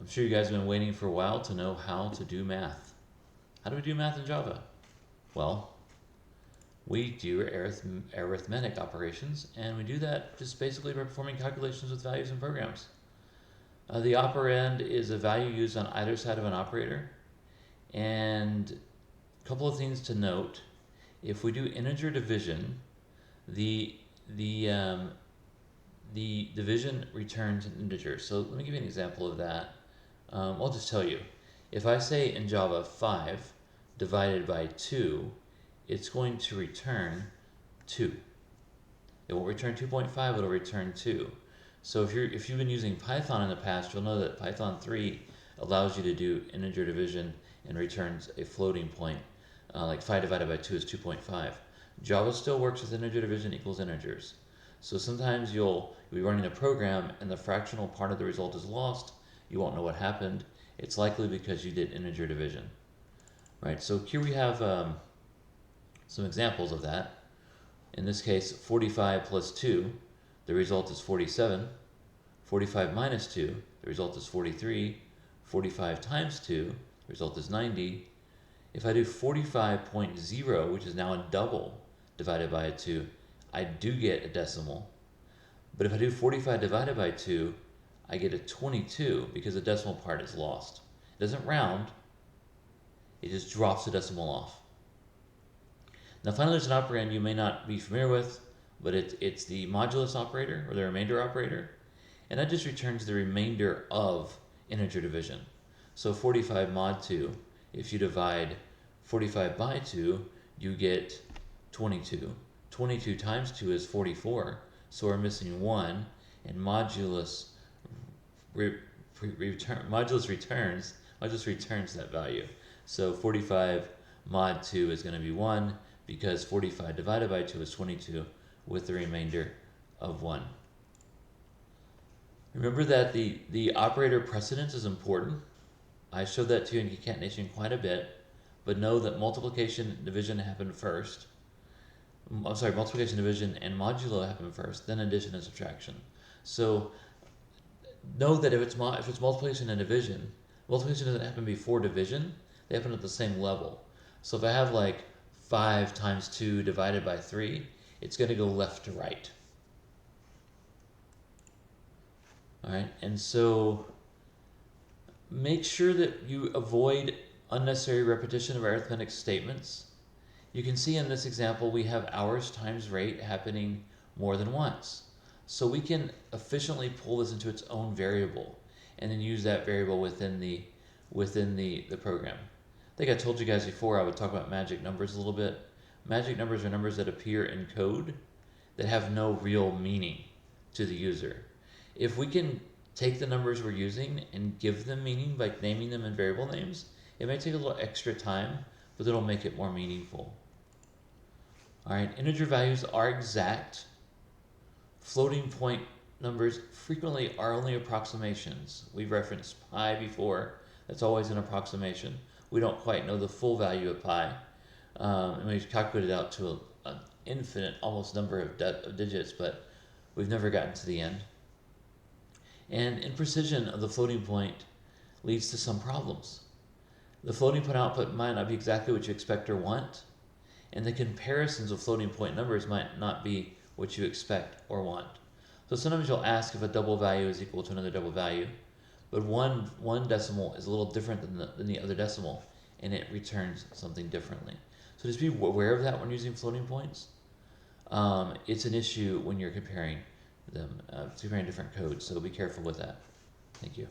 I'm sure you guys have been waiting for a while to know how to do math. How do we do math in Java? Well, we do arithmetic operations, and we do that just basically by performing calculations with values and programs. The operand is a value used on either side of an operator, and a couple of things to note. If we do integer division, the the division returns an integer. So let me give you an example of that. I'll just tell you. If I say in Java 5 divided by 2, it's going to return 2. It won't return 2.5, it'll return 2. So if you've been using Python in the past, you'll know that Python 3 allows you to do integer division and returns a floating point. Like 5 divided by 2 is 2.5. Java still works with integer division equals integers. So sometimes you'll be running a program and the fractional part of the result is lost. You won't know what happened. It's likely because you did integer division. Right, so here we have some examples of that. In this case, 45 plus 2, the result is 47. 45 minus 2, the result is 43. 45 times 2, the result is 90. If I do 45.0, which is now a double, divided by a 2, I do get a decimal. But if I do 45 divided by 2, I get a 22 because the decimal part is lost. It doesn't round, it just drops the decimal off. Now finally, there's an operand you may not be familiar with, but it's the modulus operator, or the remainder operator, and that just returns the remainder of integer division. So 45 mod 2, if you divide 45 by 2, you get 22. 22 times 2 is 44, so we're missing 1, and modulus returns that value. So 45 mod 2 is going to be 1, because 45 divided by 2 is 22, with the remainder of 1. Remember that the operator precedence is important. I showed that to you in concatenation quite a bit, but know that multiplication and division happen first. I'm sorry, multiplication, division, and modulo happen first, then addition and subtraction. So know that if it's multiplication and division, multiplication doesn't happen before division, they happen at the same level. So if I have like 5 times 2 divided by 3, it's going to go left to right. Alright, and so make sure that you avoid unnecessary repetition of arithmetic statements. You can see in this example we have hours times rate happening more than once. So we can efficiently pull this into its own variable and then use that variable within the program. I think I told you guys before I would talk about magic numbers a little bit. Magic numbers are numbers that appear in code that have no real meaning to the user. If we can take the numbers we're using and give them meaning by naming them in variable names, it may take a little extra time, but it'll make it more meaningful. Alright, integer values are exact. Floating point numbers frequently are only approximations. We've referenced pi before. That's always an approximation. We don't quite know the full value of pi. And we've calculated out to an infinite almost number of digits, but we've never gotten to the end. And imprecision of the floating point leads to some problems. The floating point output might not be exactly what you expect or want, and the comparisons of floating point numbers might not be what you expect or want. So sometimes you'll ask if a double value is equal to another double value, but one decimal is a little different than the other decimal, and it returns something differently. So just be aware of that when using floating points. It's an issue when you're comparing them, comparing different codes, so be careful with that. Thank you.